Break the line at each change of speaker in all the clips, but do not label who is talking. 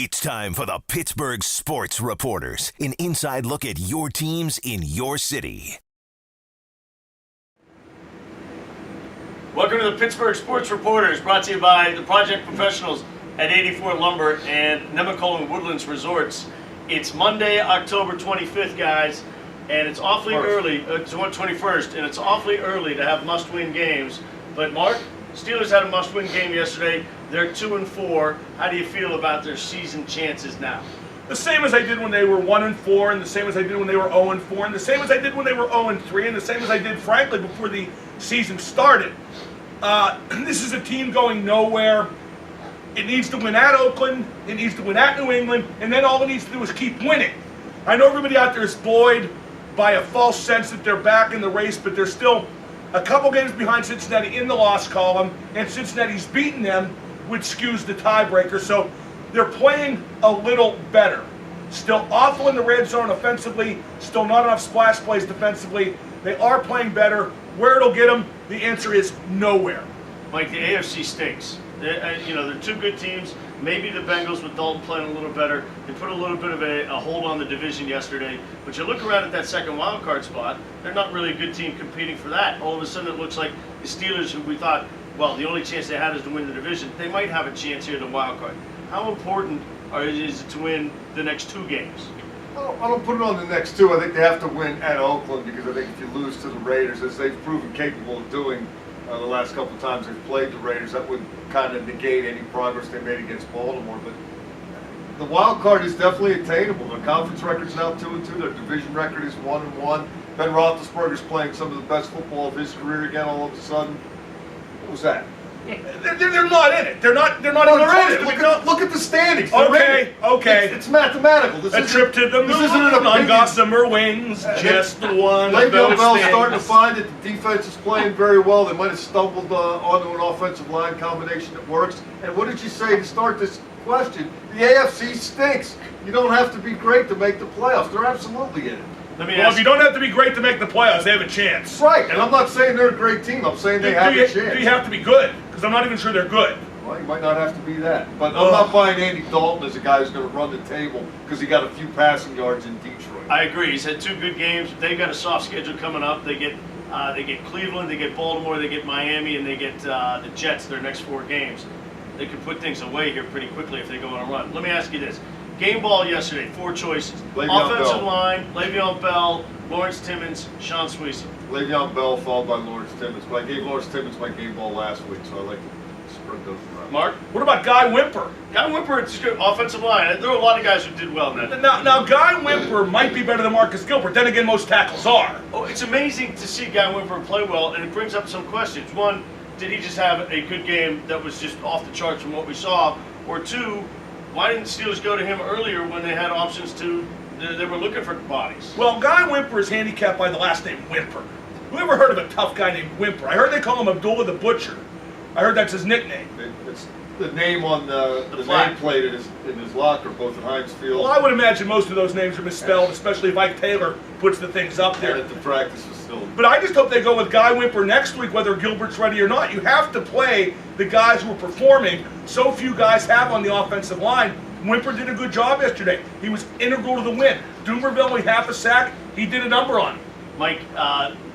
It's time for the Pittsburgh Sports Reporters, an inside look at your teams in your city.
Welcome to the Pittsburgh Sports Reporters, brought to you by the project professionals at 84 Lumber and Nemacolin Woodlands Resorts. It's Monday, October 25th, guys, and it's awfully early, 21st, and it's awfully early to have must-win games. But Mark, Steelers had a must-win game yesterday. They're 2-4. How do you feel about their season chances now?
The same as I did when they were 1-4, and the same as I did when they were 0-4, and the same as I did when they were 0-3, and the same as I did, frankly, before the season started. This is a team going nowhere. It needs to win at Oakland, it needs to win at New England, and then all it needs to do is keep winning. I know everybody out there is buoyed by a false sense that they're back in the race, but they're still a couple games behind Cincinnati in the loss column, and Cincinnati's beaten them, which skews the tiebreaker. So they're playing a little better. Still awful in the red zone offensively, still not enough splash plays defensively. They are playing better. Where it'll get them, the answer is nowhere.
Mike, the AFC stinks. They're two good teams. Maybe the Bengals with Dalton playing a little better. They put a little bit of a hold on the division yesterday. But you look around at that second wild card spot, they're not really a good team competing for that. All of a sudden it looks like the Steelers, who we thought, well, the only chance they had is to win the division, they might have a chance here in the wild card. How important is it to win the next two games?
I don't put it on the next two. I think they have to win at Oakland, because I think if you lose to the Raiders, as they've proven capable of doing the last couple of times they've played the Raiders, that would kind of negate any progress they made against Baltimore. But the wild card is definitely attainable. Their conference record's now 2-2. Their division record is 1-1. Ben Roethlisberger's playing some of the best football of his career again all of a sudden. What was that?
They're not in it. They're not in it.
Look at the standings.
Okay.
It's mathematical.
A trip to the moon on gossamer wings, just one of those
Le'Veon Bell's
things.
starting to find that the defense is playing very well. They might have stumbled onto an offensive line combination that works. And what did you say to start this question? The AFC stinks. You don't have to be great to make the playoffs. They're absolutely in it.
Well, if you don't have to be great to make the playoffs, they have a chance.
Right, and I'm not saying they're a great team. I'm saying they have a chance.
Do you have to be good? Because I'm not even sure they're good.
Well, you might not have to be that. But I'm not buying Andy Dalton as a guy who's going to run the table because he got a few passing yards in Detroit.
I agree. He's had two good games. They've got a soft schedule coming up. They get Cleveland, they get Baltimore, they get Miami, and they get the Jets their next four games. They could put things away here pretty quickly if they go on a run. Let me ask you this. Game ball yesterday, four choices. Offensive line, Le'Veon Bell, Lawrence Timmons, Sean Sweezy.
Le'Veon Bell followed by Lawrence Timmons. But I gave Lawrence Timmons my game ball last week, so I like to spread those around.
Mark?
What about Guy Wimper?
Guy Wimper, it's good. Offensive line. There were a lot of guys who did well in that.
Now Guy Wimper might be better than Marcus Gilbert. Then again, most tackles are.
Oh, it's amazing to see Guy Wimper play well, and it brings up some questions. One, did he just have a good game that was just off the charts from what we saw? Or two, why didn't the Steelers go to him earlier when they had options to? They were looking for bodies.
Well, Guy Wimper is handicapped by the last name Wimper. Who ever heard of a tough guy named Wimper? I heard they call him Abdullah the Butcher. I heard that's his nickname.
It's the name on the nameplate in his locker, both at Heinz Field.
Well, I would imagine most of those names are misspelled, especially if Ike Taylor puts the things up there.
And at the practice facility.
But I just hope they go with Guy Wimper next week, whether Gilbert's ready or not. You have to play the guys who are performing. So few guys have on the offensive line. Wimper did a good job yesterday. He was integral to the win. Dumerville with half a sack. He did a number on him.
Mike,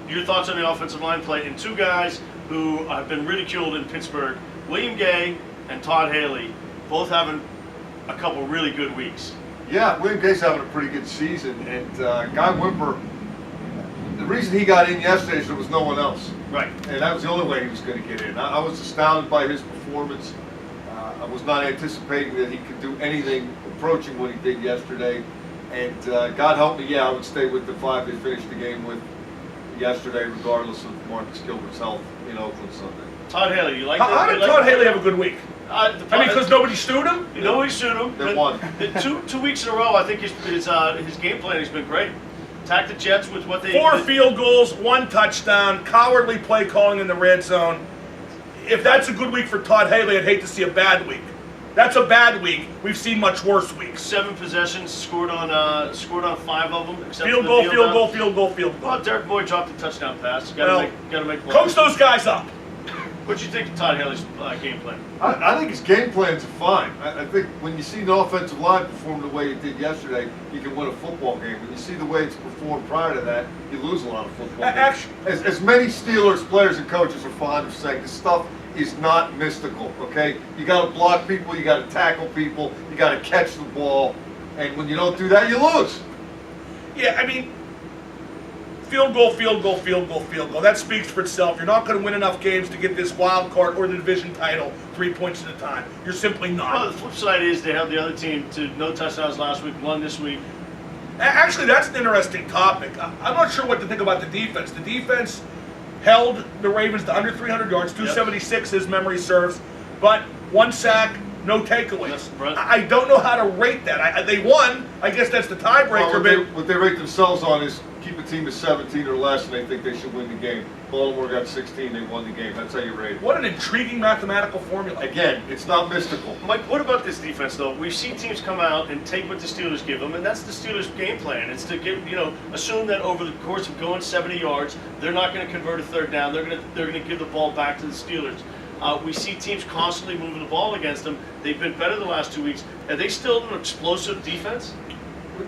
your thoughts on the offensive line play? And two guys who have been ridiculed in Pittsburgh, William Gay and Todd Haley, both having a couple really good weeks.
Yeah, William Gay's having a pretty good season. And Guy Wimper, the reason he got in yesterday is there was no one else.
Right.
And that was the only way he was going to get in. I was astounded by his performance. I was not anticipating that he could do anything approaching what he did yesterday. And God help me, I would stay with the five they finished the game with yesterday, regardless of Marcus Gilbert's health in Oakland Sunday.
Todd Haley, you like
that? How did Todd Haley have a good week? Because nobody sued him?
Nobody sued him.
They won.
2 weeks in a row, I think his game plan has been great. Attack the Jets with what they...
4 field goals, 1 touchdown, cowardly play calling in the red zone. If that's a good week for Todd Haley, I'd hate to see a bad week. That's a bad week. We've seen much worse weeks.
7 possessions, scored on 5 of them. Except
field
for
goal.
Well, Derek Boyd dropped a touchdown pass. Got to make.
Coach those guys up.
What do you think of Todd Haley's game plan?
I think his game plans are fine. I think when you see an offensive line perform the way it did yesterday, you can win a football game. When you see the way it's performed prior to that, you lose a lot of football games. As many Steelers players and coaches are fond of saying, this stuff is not mystical, okay? You got to block people, you got to tackle people, you got to catch the ball, and when you don't do that, you lose.
Yeah, I mean, field goal, field goal, field goal, field goal. That speaks for itself. You're not going to win enough games to get this wild card or the division title 3 points at a time. You're simply not.
Well, the flip side is they held the other team to no touchdowns last week, one this week.
Actually, that's an interesting topic. I'm not sure what to think about the defense. The defense held the Ravens to under 300 yards, 276 as memory serves, but 1 sack, no takeaways.
Yes, right.
I don't know how to rate that. They won. I guess that's the tiebreaker.
Well, what they rate themselves on is keep a team to 17 or less, and they think they should win the game. Baltimore got 16, they won the game. That's how you rate it.
What an intriguing mathematical formula.
Again, it's not mystical.
Mike, what about this defense, though? We've seen teams come out and take what the Steelers give them, and that's the Steelers' game plan. It's to give, assume that over the course of going 70 yards, they're not going to convert a third down. They're going to give the ball back to the Steelers. We see teams constantly moving the ball against them. They've been better the last 2 weeks. Are they still an explosive defense?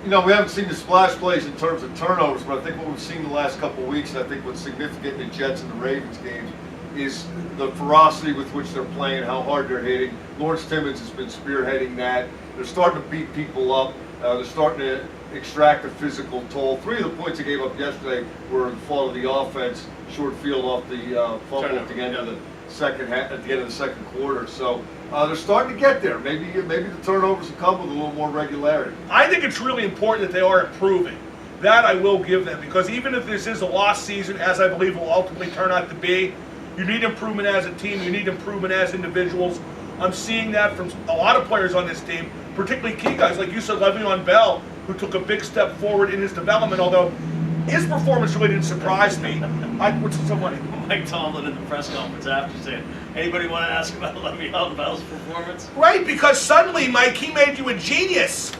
We haven't seen the splash plays in terms of turnovers, but I think what we've seen the last couple of weeks, and I think what's significant in the Jets and the Ravens games, is the ferocity with which they're playing, how hard they're hitting. Lawrence Timmons has been spearheading that. They're starting to beat people up. They're starting to extract a physical toll. 3 of the points they gave up yesterday were the fault of the offense, short field off the fumble at the end of the second half, at the end of the second quarter. So they're starting to get there. Maybe the turnovers will come with a little more regularity.
I think it's really important that they are improving. That I will give them, because even if this is a lost season, as I believe will ultimately turn out to be, you need improvement as a team. You need improvement as individuals. I'm seeing that from a lot of players on this team, particularly key guys like you said, Le'Veon Bell, who took a big step forward in his development, although his performance really didn't surprise me. What's so funny?
Mike Tomlin in the press conference after saying, anybody want to ask about Le'Veon Bell's performance?
Right, because suddenly, Mike, he made you a genius.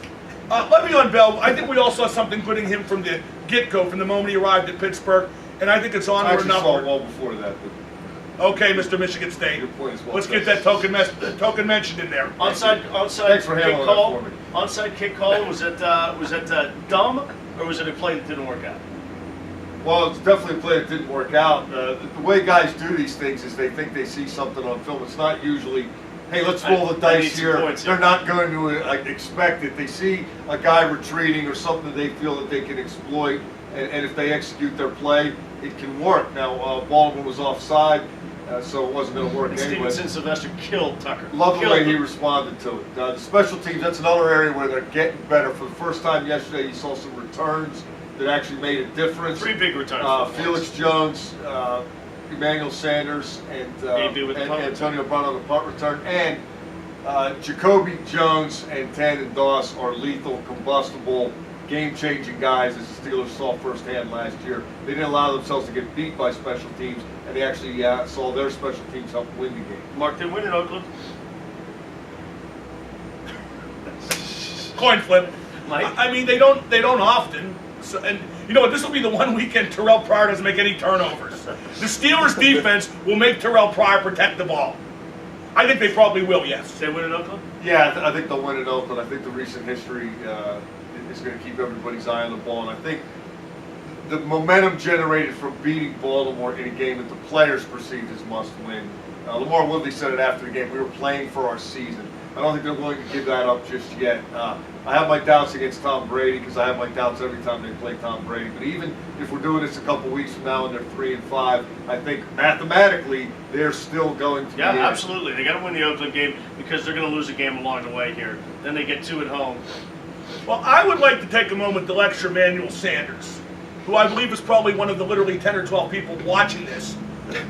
Le'Veon Bell, I think we all saw something good in him from the get-go, from the moment he arrived at Pittsburgh, and I think it's onward and
I actually
upward.
saw well before that.
Okay, Mr. Michigan State.
Your point is well
Let's
taken.
get that token mentioned in there.
Onside
Thanks for
kick
handling
call.
that for me.
Onside kick call. Was that dumb, or was it a play that didn't work out?
Well, it's definitely a play that didn't work out. The way guys do these things is they think they see something on film. It's not usually, hey, let's roll the
I need
dice
some
here.
points
They're
here.
not going to expect it. They see a guy retreating or something they feel that they can exploit, and if they execute their play, it can work. Now, Baltimore was offside, so it wasn't going to work
And
anyway.
Stevenson Sylvester killed Tucker.
Love the
Killed
way he
him.
responded to it. The special teams, that's another area where they're getting better. For the first time yesterday, you saw some returns that actually made a difference.
3 big returns.
Felix Jones, Emmanuel Sanders, and Antonio Brown on the punt return. And Jacoby Jones and Tannen Doss are lethal, combustible, game-changing guys, as the Steelers saw firsthand last year. They didn't allow themselves to get beat by special teams, and they actually saw their special teams help win the game.
Mark, they win in Oakland.
Coin flip.
Mike?
I mean, they don't often. So, and you know what? This will be the one weekend Terrell Pryor doesn't make any turnovers. The Steelers' defense will make Terrell Pryor protect the ball. I think they probably will. Yes.
They win in Oakland.
Yeah, I think they'll win in Oakland. I think the recent history is going to keep everybody's eye on the ball, and I think the momentum generated from beating Baltimore in a game that the players perceived as must-win. Lamar Woodley said it after the game. We were playing for our season. I don't think they're willing to give that up just yet. I have my doubts against Tom Brady because I have my doubts every time they play Tom Brady. But even if we're doing this a couple weeks from now and they're 3-5, I think mathematically they're still going to.
Yeah,
be in.
absolutely. They got to win the Oakland game because they're going to lose a game along the way here. Then they get 2 at home.
Well, I would like to take a moment to lecture Emmanuel Sanders, who I believe is probably one of the literally 10 or 12 people watching this.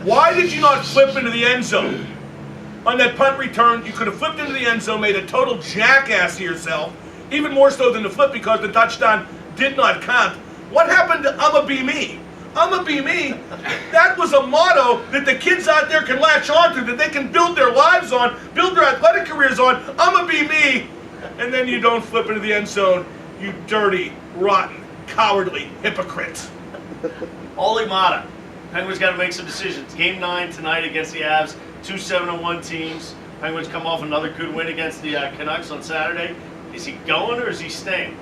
Why did you not flip into the end zone? On that punt return, you could have flipped into the end zone, made a total jackass of yourself, even more so than the flip because the touchdown did not count. What happened to I'ma be me? I'ma be me? That was a motto that the kids out there can latch onto, that they can build their lives on, build their athletic careers on. I'ma be me. And then you don't flip into the end zone, you dirty, rotten, cowardly hypocrite.
Oli Mata. Penguins got to make some decisions. Game 9 tonight against the Avs, 2 7-1 teams. Penguins come off another good win against the Canucks on Saturday. Is he going or is he staying?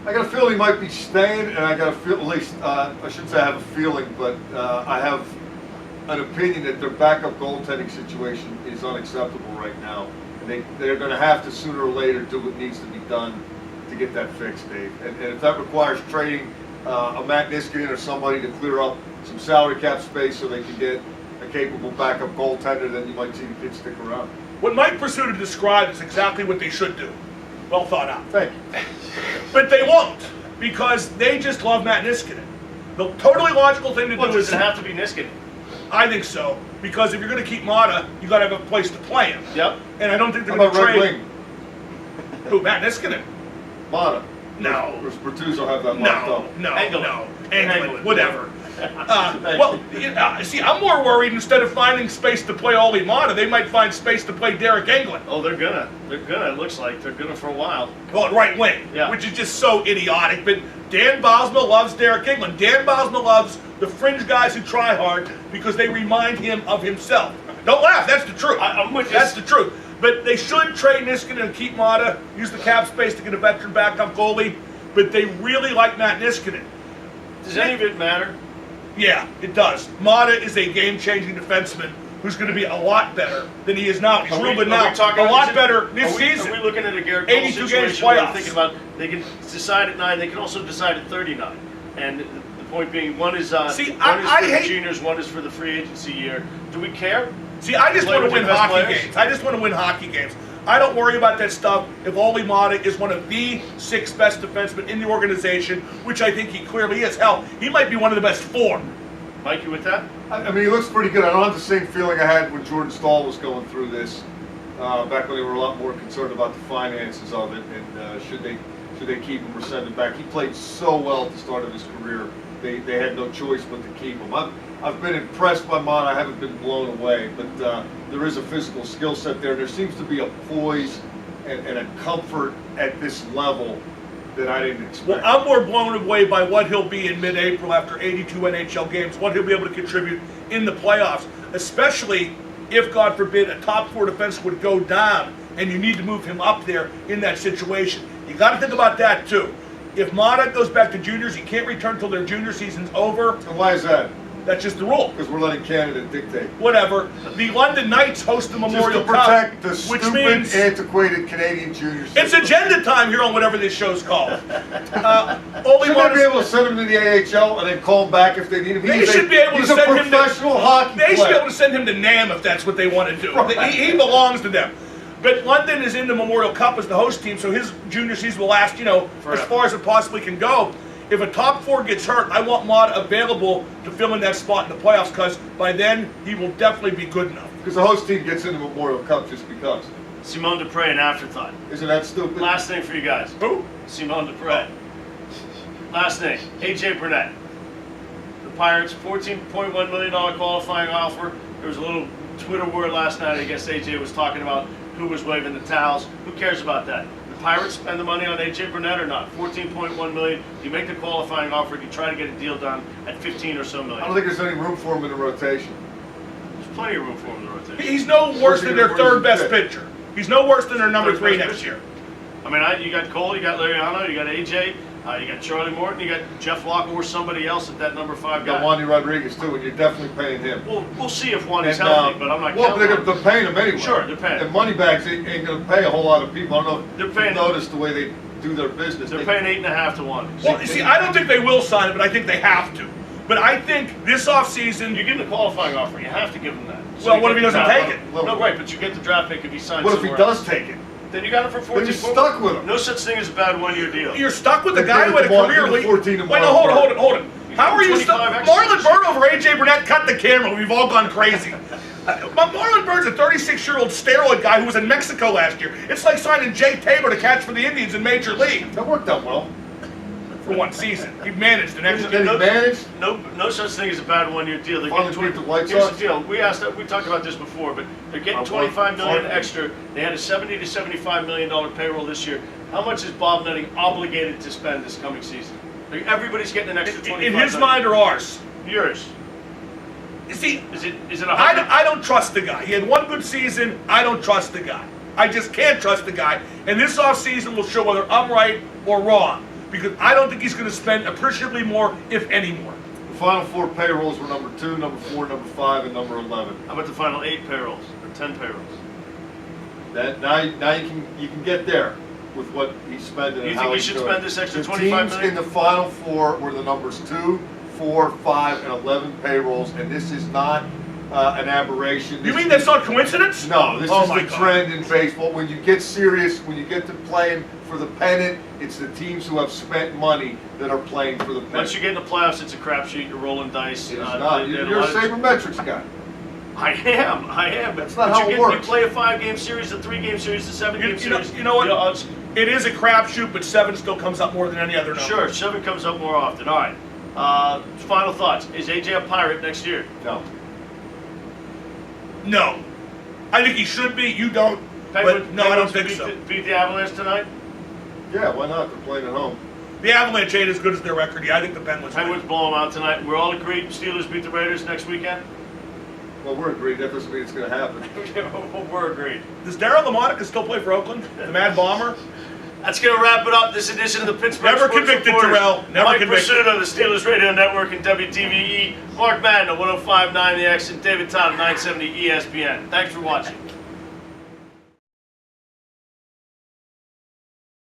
I got a feeling he might be staying, and I got a feel, at least, I shouldn't say I have a feeling, but I have an opinion that their backup goaltending situation is unacceptable right now. And they're going to have to sooner or later do what needs to be done to get that fixed, Dave. And if that requires trading a Matt Niskanen or somebody to clear up some salary cap space so they can get a capable backup goaltender, then you might see the kid stick around.
What Mike Prisuta described is exactly what they should do. Well thought out.
Thank you.
But they won't, because they just love Matt Niskanen. The totally logical thing to do
Does
is...
it have to be Niskanen?
I think so, because if you're going to keep Mata, you got to have a place to play him.
Yep.
And I don't think they're
How
going to
about
trade...
Red Wing?
Who, Matt Niskanen?
Mata.
No.
Or Prisuta have that marked up?
No.
Engelland.
Engelland, whatever. See, I'm more worried instead of finding space to play Olli Mata, they might find space to play Derek Engelland.
Oh, they're gonna. It looks like they're gonna for a while.
Well, right wing,
Yeah.
which is just so idiotic. But Dan Bosma loves Derek Engelland. Dan Bosma loves the fringe guys who try hard because they remind him of himself. Don't laugh, that's the truth.
I'm with you.
That's the truth. But they should trade Niskanen and keep Mata, use the cap space to get a veteran backup goalie. But they really like Matt Niskanen.
Does any of it matter?
Yeah, it does. Mata is a game-changing defenseman who's going to be a lot better than he is now. He's proven now a lot better this season.
Are we looking at a Garrett Cole
82
situation
games
where
playoffs.
I'm thinking about they can decide at 9, they can also decide at 39. And the point being, one is for the juniors, one is for the free agency year. Do we care?
See, I just
Play
want to
with
win
your best
hockey
players?
games. I just want to win hockey games. I don't worry about that stuff if Olli Mata is one of the 6 best defensemen in the organization, which I think he clearly is. Hell, he might be one of the best 4.
Mike, you with that?
I mean, he looks pretty good. I don't have the same feeling I had when Jordan Stahl was going through this, back when they were a lot more concerned about the finances of it and should they keep him or send him back. He played so well at the start of his career. They had no choice but to keep him. I've been impressed by Mata. I haven't been blown away, but there is a physical skill set there. There seems to be a poise and a comfort at this level that I didn't expect.
Well, I'm more blown away by what he'll be in mid-April after 82 NHL games, what he'll be able to contribute in the playoffs, especially if, God forbid, a top 4 defense would go down and you need to move him up there in that situation. You got to think about that, too. If Mata goes back to juniors, he can't return till their junior season's over.
And why is that?
That's just the rule.
Because we're letting Canada dictate.
Whatever. The London Knights host the Memorial
Just to protect
Cup,
the
which
stupid,
means
antiquated Canadian juniors.
it's agenda time here on whatever this show's called. Olli
Should they be able to send him to the AHL and then call him back if they need him?
They should be able to
he's
send
a
him to
professional hockey
They should be
player.
able to send him to NAM if that's what they want to do.
Right.
He belongs to them. But London is in the Memorial Cup as the host team, so his junior season will last, as far as it possibly can go. If a top 4 gets hurt, I want Mata available to fill in that spot in the playoffs because by then he will definitely be good enough.
Because the host team gets in the Memorial Cup just because.
Simone Dupre, an afterthought.
Isn't that stupid?
Last name for you guys.
Who?
Simone Dupre. Last name, AJ Burnett. The Pirates, $14.1 million qualifying offer. There was a little Twitter word last night. I guess AJ was talking about who was waving the towels. Who cares about that? The Pirates spend the money on AJ Burnett or not? $14.1 million. You make the qualifying offer. You try to get a deal done at 15 or so million.
I don't think there's any room for him in the rotation.
There's plenty of room for him in the rotation.
He's no worse than their 3rd best pitcher. He's no worse than their number 3 next year.
I mean, you got Cole, you got Liriano, you got AJ, you got Charlie Morton, you got Jeff Locke or somebody else at that number 5
You
guy.
got Wandy Rodriguez too, and you're definitely paying him.
We'll see if one is
And,
healthy, but I'm not
well,
counting on it.
they're paying him anyway.
Sure, they're paying.
And Moneybags ain't going to pay a whole lot of people. I don't know
They're
if
paying-
you've noticed the way they do their business.
They're paying 8.5 to 1.
Well, you see, I don't think they will sign him, but I think they have to. But I think this offseason...
You give him the qualifying offer, you have to give him that.
Well,
you
what if
get
he doesn't
the
take
draft-
it?
No, right, but you get the draft pick if he signs
What if he
somewhere
does
else.
take it?
Then you got him for 14.
Then you're stuck with him.
No such thing as a bad 1-year deal.
You're stuck with the
They
guy
gave
who
it
had a
to Mark-
career
give it
league.
14 to
Wait, no,
Mark
hold it.
You
How
give
are
him
you
25
stuck?
extra.
Marlon Bird over AJ Burnett, cut the camera. We've all gone crazy. Marlon Bird's a 36-year-old steroid guy who was in Mexico last year. It's like signing Jake Tabor to catch for the Indians in Major League
That worked out well.
for one season. He managed the next
Did
year.
he manage?
No such thing as a bad 1-year deal. They're
Finally
getting
beat the White
Here's
Sox?
the deal. We talked about this before, but they're getting $25 million extra. They had a $70 to $75 million payroll this year. How much is Bob Nutting obligated to spend this coming season? Everybody's getting an extra $25
In his
million.
mind or ours?
Yours.
You see,
Is it 100?
I don't trust the guy. He had one good season. I don't trust the guy. I just can't trust the guy. And this offseason will show whether I'm right or wrong. Because I don't think he's going to spend appreciably more, if any more.
The final 4 payrolls were number 2, number 4, number 5, and number 11.
How about the final 8 payrolls or 10 payrolls?
That now you can get there with what he's spending.
You
and
think
how
he
he's
should
doing.
spend this extra
The
25
teams
million?
in the final 4 were the numbers 2, 4, 5, and 11 payrolls, and this is not an aberration.
You mean that's not coincidence?
No, this
Oh
is
my
the
God.
trend in baseball. When you get serious, when you get to playing for the pennant, it's the teams who have spent money that are playing for the pennant.
Once you get in the playoffs, it's a crapshoot. You're rolling dice.
It is not. You're a sabermetrics guy.
I am.
That's not
but
how it
you
works.
play a 5-game series, a 3-game series, a 7-game series.
You know what?
it's-
It is a crapshoot, but 7 still comes up more than any other number.
Sure, 7 comes up more often. All right. Final thoughts. Is AJ a Pirate next year?
No.
No. I think he should be. You don't.
Penguins-
But no, I don't think
Penguins
so.
Beat the Avalanche tonight?
Yeah, why not? They're playing at home.
The Avalanche ain't as good as their record. Yeah, I think the Penguins.
Penguins blow them out tonight. We're all agreed Steelers beat the Raiders next weekend?
Well, we're agreed. That doesn't mean it's going to happen.
We're agreed.
Does Darryl LaMonica still play for Oakland? The Mad Bomber?
That's going to wrap it up. This edition of the Pittsburgh
Never
Sports
convicted,
Reporters.
Terrell. Never
Mike
convicted.
Prisuta, the Steelers Radio Network and WTVE. Mark Madden, 105.9 The X, and David Todd, 970 ESPN. Thanks for watching.